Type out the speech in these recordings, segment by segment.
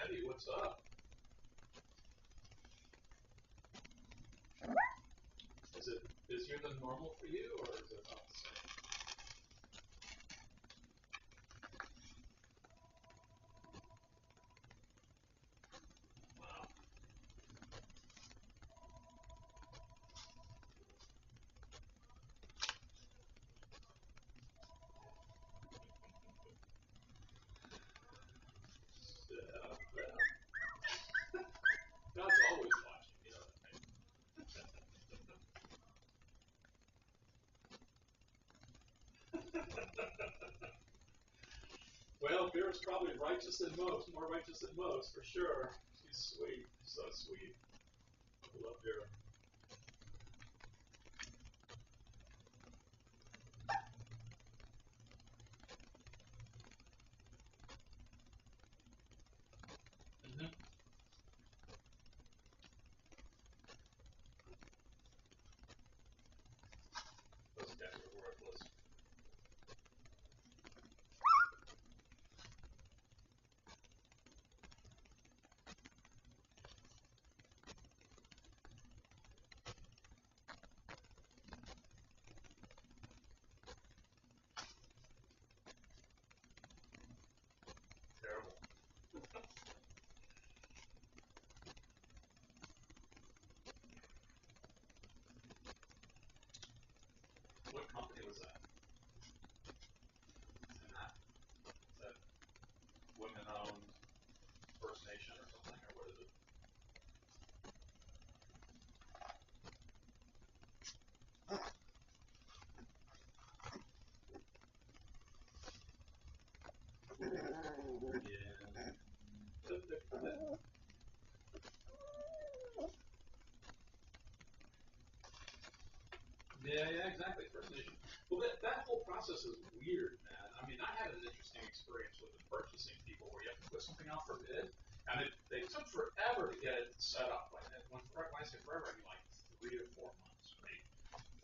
Eddie, what's up? Is it busier than normal for you, or is it about the same? Wow. God's always watching, you know that. Well, Vera's probably righteous than most, more righteous than most, for sure. She's sweet, so sweet. I love Vera. Mm-hmm. Those guys are worthless. Terrible. What company was that? Is that women-owned First Nation or something, or what is it? Yeah. Yeah, exactly. First Nation. Well, that whole process is weird, man. I mean, I had an interesting experience with the purchasing people where you have to put something out for bid, and they took forever to get it set up. Like, when I say forever, I mean like 3 to 4 months, right?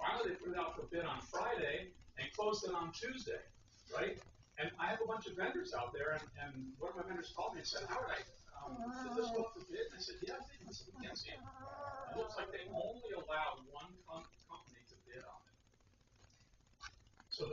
Finally, they put it out for bid on Friday and closed it on Tuesday, right? And I have a bunch of vendors out there, and one of my vendors called me and said, Howard, did this go up for bid? And I said, yeah, I think. I said, we can't see it. It looks like they only allowed one company to bid on it. So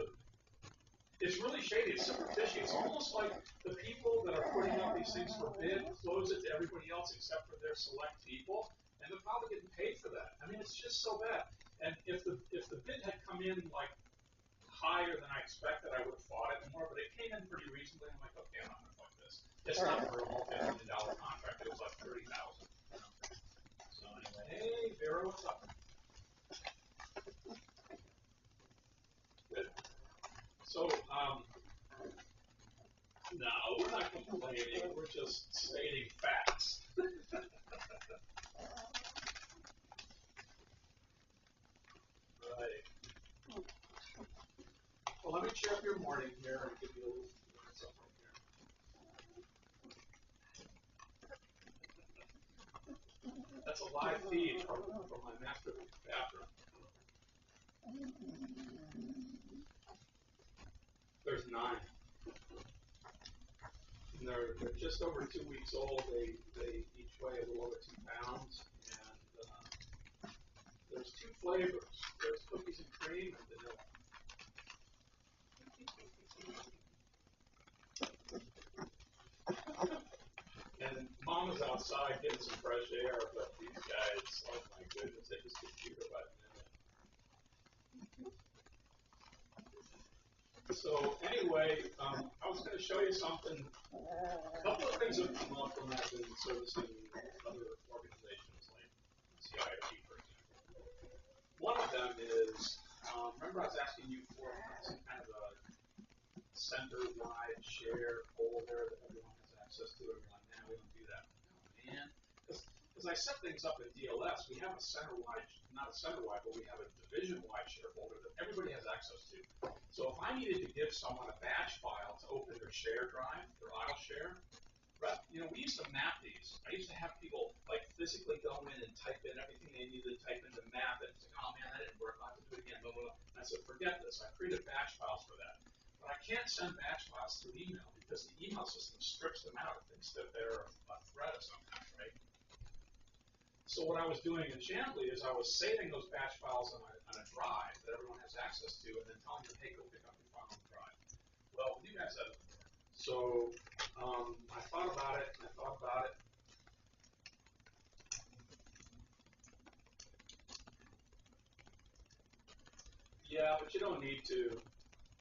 it's really shady. It's super fishy. It's almost like the people that are putting out these things for bid close it to everybody else except for their select people, and they're probably getting paid for that. I mean, it's just so bad. And if the bid had come in like higher than I expected, I would have fought it more. But it came in pretty reasonably. I'm like, okay, I'm not going to fight this. It's not for a multi-million-dollar contract. It was like 30,000. You know? So anyway, hey, Vera, what's up? Good. So, no, we're not complaining. We're just stating facts. Right. Well, let me cheer up your morning here and give you a little something here. That's a live feed from my master bathroom. There's 9. And they're just over 2 weeks old. They each weigh a little over 2 pounds. And there's 2 flavors. There's cookies and cream and vanilla. And Mama's outside getting some fresh air, but these guys, oh my goodness, they just get cuter by the minute. So anyway, I was going to show you something. A couple of things have come up when I've been servicing other organizations like CIIT, for example. One of them is, remember I was asking you for some kind of a center-wide share folder that everyone has access to, and you're like, nah, we don't do that. Oh, man. Because I set things up at DLS, we have a center-wide, not a center-wide, but we have a division-wide share folder that everybody has access to. So if I needed to give someone a batch file to open their share drive, their auto share, but, you know, we used to map these. I used to have people like physically go in and type in everything they needed to type in to map it. It's like, oh man, that didn't work. I'll have to do it again. Blah, blah, blah. And I said, forget this. I created batch files for that. But I can't send batch files through email because the email system strips them out. It thinks that they're a So what I was doing in Chambly is I was saving those batch files on a drive that everyone has access to, and then telling them, hey, go pick up your file on the drive. Well, you guys have it. So I thought about it, and I thought about it. Yeah, but you don't need to.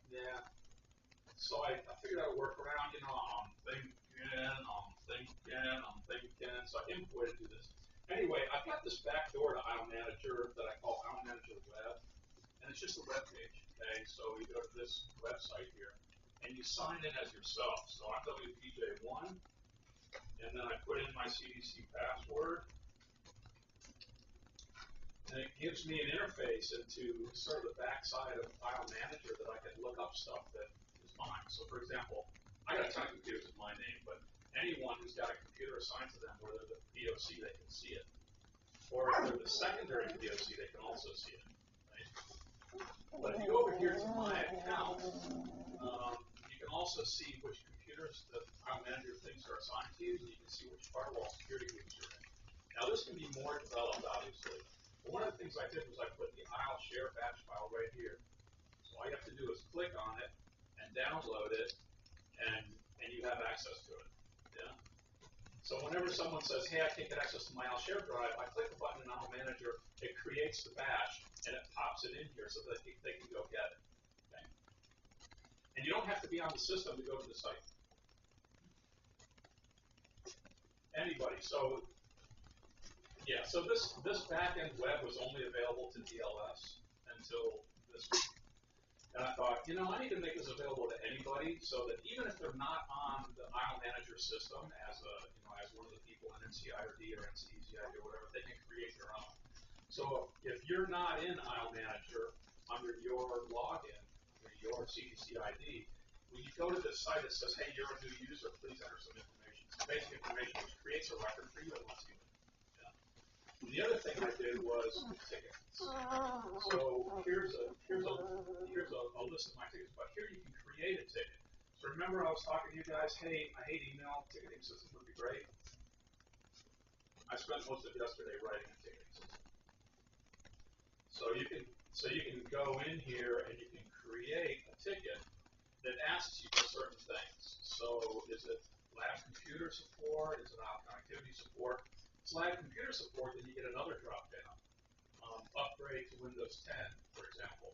Yeah. So I figured out a workaround. You know, I'm thinking. So I imported to this. Anyway, I've got this backdoor to Aisle Manager that I call Aisle Manager Web, and it's just a web page. Okay, so you go to this website here, and you sign in as yourself. So I'm WPJ1, and then I put in my CDC password, and it gives me an interface into sort of the backside of File Manager that I can look up stuff that is mine. So for example, I got a ton of computers in my name, but anyone who's got a computer assigned to them where they're the POC, they can see it. Or if they're the secondary POC, they can also see it. Right? But if you go over here to my account, you can also see which computers the File Manager things are assigned to you, and you can see which firewall security groups you're in. Now this can be more developed, obviously. But one of the things I did was I put the Aisle share batch file right here. So all you have to do is click on it and download it, and you have access to it. Yeah. So whenever someone says, hey, I can't get access to my Aisle share drive, I click a button in Aisle Manager, it creates the batch, and it pops it in here so that they can go get it. Okay. And you don't have to be on the system to go to the site. Anybody. So yeah, so this back-end web was only available to DLS until this week. And I thought, you know, I need to make this available to anybody so that even if they're not on the Aisle Manager system as as one of the people in NCIRD or NCEZID or whatever, they can create their own. So if you're not in Aisle Manager under your login, under your CDC ID, when you go to this site that says, hey, you're a new user, please enter some information. Some basic information which creates a record for you and lets you in. The other thing I did was tickets. So here's a list of my tickets, but here you can create a ticket. So remember I was talking to you guys, hey, I hate email, ticketing system would be great. I spent most of yesterday writing a ticketing system. So you can go in here and you can create a ticket that asks you for certain things. So is it lab computer support? Is it aisle connectivity support? It's lab computer support, then you get another drop down. Upgrade to Windows 10, for example.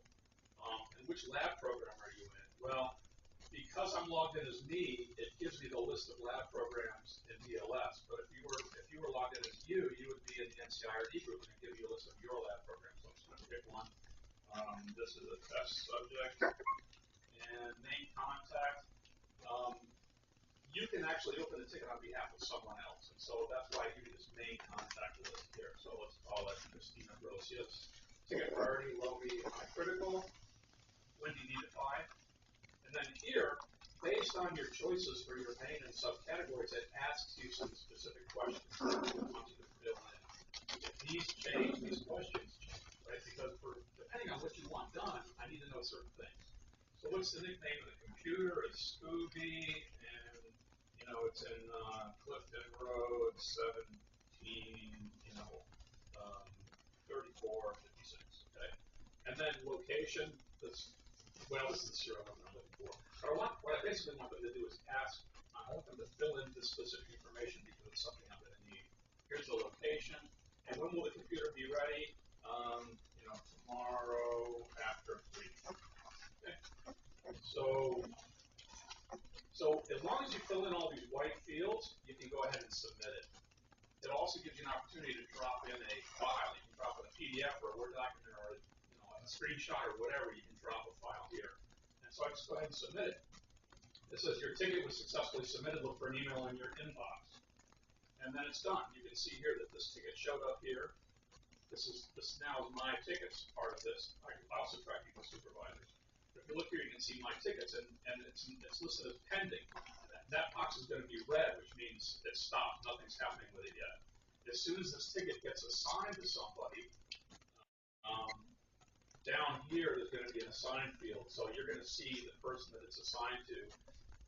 And which lab program are you in? Well, because I'm logged in as me, it gives me the list of lab programs in DLS. But if you were logged in as you would be in the NCIRD group and it give you a list of your lab programs. So I'm just going to pick one. This is a test subject. And main contact. You can actually open the ticket on behalf of someone else. And so that's why I give you this main contact list here. So let's call it Christina Grosius. Ticket priority, low, medium, high, critical. When do you need it by? And then here, based on your choices for your main and subcategories, it asks you some specific questions that it wants you to fill in. If these change, these questions change, right? Because depending on what you want done, I need to know certain things. So what's the nickname of the computer? It's Scooby, and it's in Clifton Road, 17, 3456. Okay, and then location. This is the serial number I'm looking for. But what I basically want them to do is ask. I want them to fill in this specific information because it's something I'm going to need. Here's the location, and when will the computer be ready? Tomorrow after 3. Okay. So as long as you fill in all these white fields, you can go ahead and submit it. It also gives you an opportunity to drop in a file. You can drop in a PDF or a Word document or a screenshot or whatever. You can drop a file here. And so I just go ahead and submit it. It says your ticket was successfully submitted. Look for an email in your inbox. And then it's done. You can see here that this ticket showed up here. This now is my tickets part of this. I also track people supervisors. But if you look here, you can see my tickets, and it's listed as pending. That box is going to be red, which means it's stopped. Nothing's happening with it yet. As soon as this ticket gets assigned to somebody, down here there's going to be an assigned field. So you're going to see the person that it's assigned to.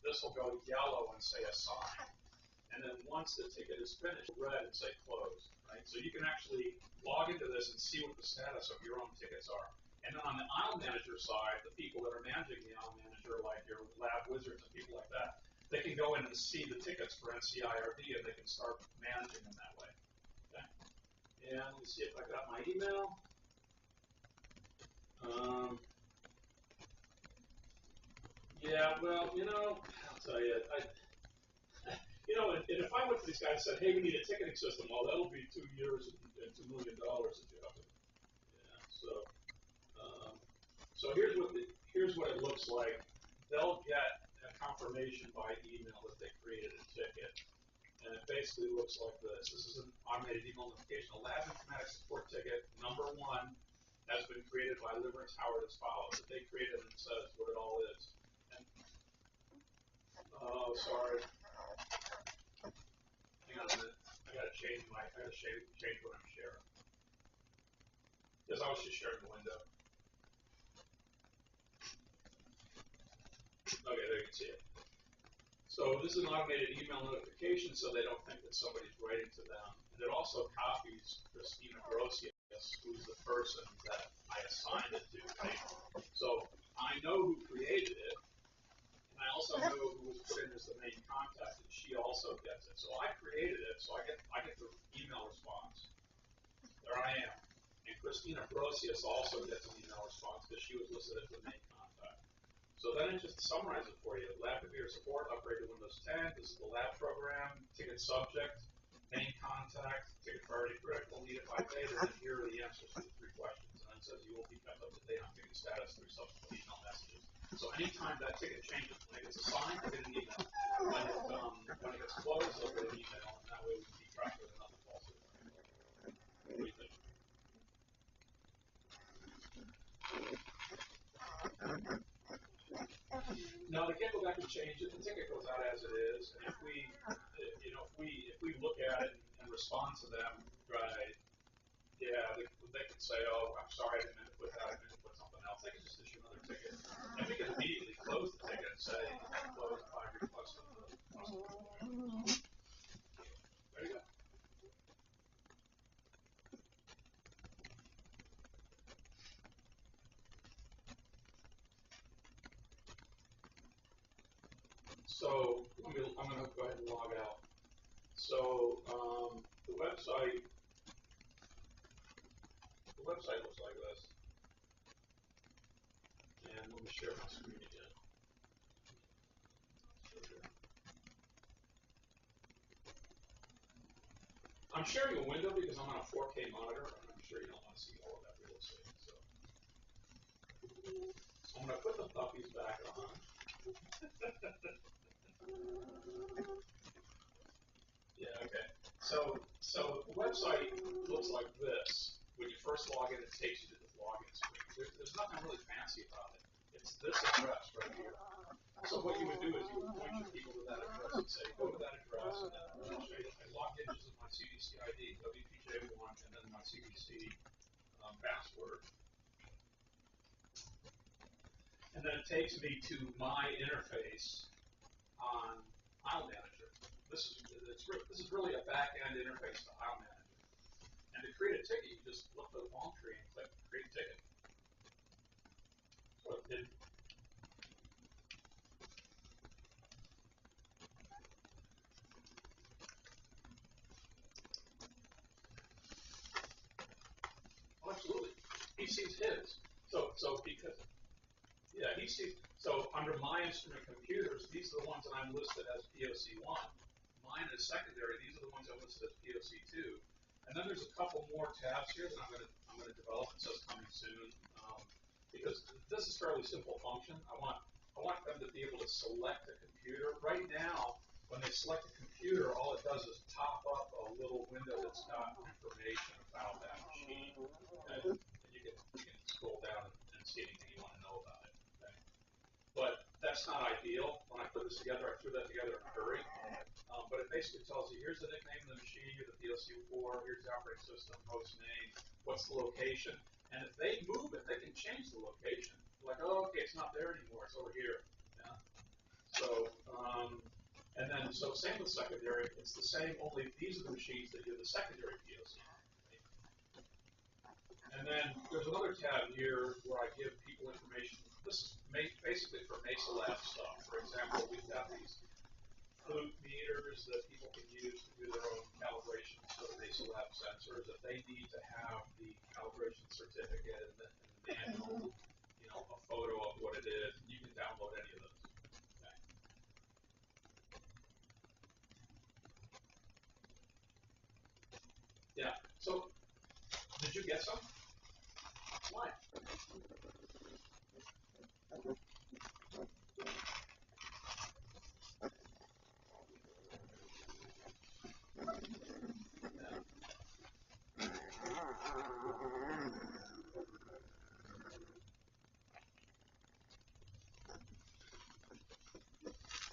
This will go yellow and say assign. and then once the ticket is finished, red and say closed, right? So you can actually log into this and see what the status of your own tickets are. And then on the aisle manager side, the people that are managing the aisle manager, like your lab wizards and people like that, they can go in and see the tickets for NCIRD and they can start managing them that way. Okay? And let me see if I got my email. Yeah, well, I'll tell you, and if I went to these guys and said, hey, we need a ticketing system, well, that'll be 2 years and $2 million that you have to. Yeah, so here's what it looks like. They'll get a confirmation by email that they created a ticket, and it basically looks like this. This is an automated email notification. A lab informatics support ticket number 1 has been created by Liverance Howard as follows. That they created and says what it all is. And, oh, sorry. Hang on a minute. I gotta change what I'm sharing. Because I was just sharing the window. Okay, there you can see it. So this is an automated email notification so they don't think that somebody's writing to them. And it also copies Christina Grosius, who's the person that I assigned it to, right? So I know who created it, and I also know who was put in as the main contact, and she also gets it. So I created it, so I get the email response. There I am. And Christina Grosius also gets an email response because she was listed as the main contact. So then it just summarizes it for you. Lab computer support, upgrade to Windows 10. This is the lab program, ticket subject, main contact, ticket priority critical, needed by data, and then here are the answers to the 3 questions. And then it says you will be kept up to date on ticket status through subsequent email messages. So anytime that ticket changes, when it gets assigned, I get an email. When it gets closed, I'll get an email, and that way we can keep track of it and nothing falls through. What do you think? No, they can't go back and change it. The ticket goes out as it is, and if we look at it and respond to them, right? Yeah, they can say, oh, I'm sorry, I didn't mean to put that. I meant to put something else. They can just issue another ticket, and we can immediately close the ticket and say closed by request of the customer. There you go. So I'm going to go ahead and log out. So the website looks like this. And let me share my screen again. I'm sharing a window because I'm on a 4K monitor, and I'm sure you don't want to see all of that real estate. So I'm going to put the puppies back on. Yeah, okay. So the website looks like this. When you first log in, it takes you to this login screen. There's nothing really fancy about it. It's this address right here. So what you would do is you would point your people to that address and say, go to that address, and then I logged in just with my CDC ID, WPJ1, and then my CDC password. And then it takes me to my interface on Aisle Manager. This is really a back-end interface to Aisle Manager. And to create a ticket, you just look for the palm tree and click Create Ticket. So it did. Oh, absolutely. He sees his. So because he sees. So under my instrument computers, these are the ones that I'm listed as POC1. Mine is secondary. These are the ones I'm listed as POC2. And then there's a couple more tabs here that I'm going to develop. It says coming soon, because this is fairly simple function. I want them to be able to select a computer. Right now, when they select a computer, all it does is pop up a little window that's got information about that machine. Okay? And you can scroll down and see anything you want to know about it. Okay? But that's not ideal. When I put this together, I threw that together in a hurry. But it basically tells you, here's the nickname of the machine, you're the PLC4, here's the operating system, host name, what's the location. And if they move it, they can change the location. Like, oh, okay, it's not there anymore, it's over here. Yeah. So And then, so same with secondary, it's the same, only these are the machines that do the secondary POC. And then there's another tab here where I give people information. This is basically for Mesa Lab stuff. For example, we've got these flute meters that people can use to do their own calibrations for the Mesa Lab sensors. If they need to have the calibration certificate and the manual, you know, a photo of what it is, you can download any of those. Okay. Yeah. So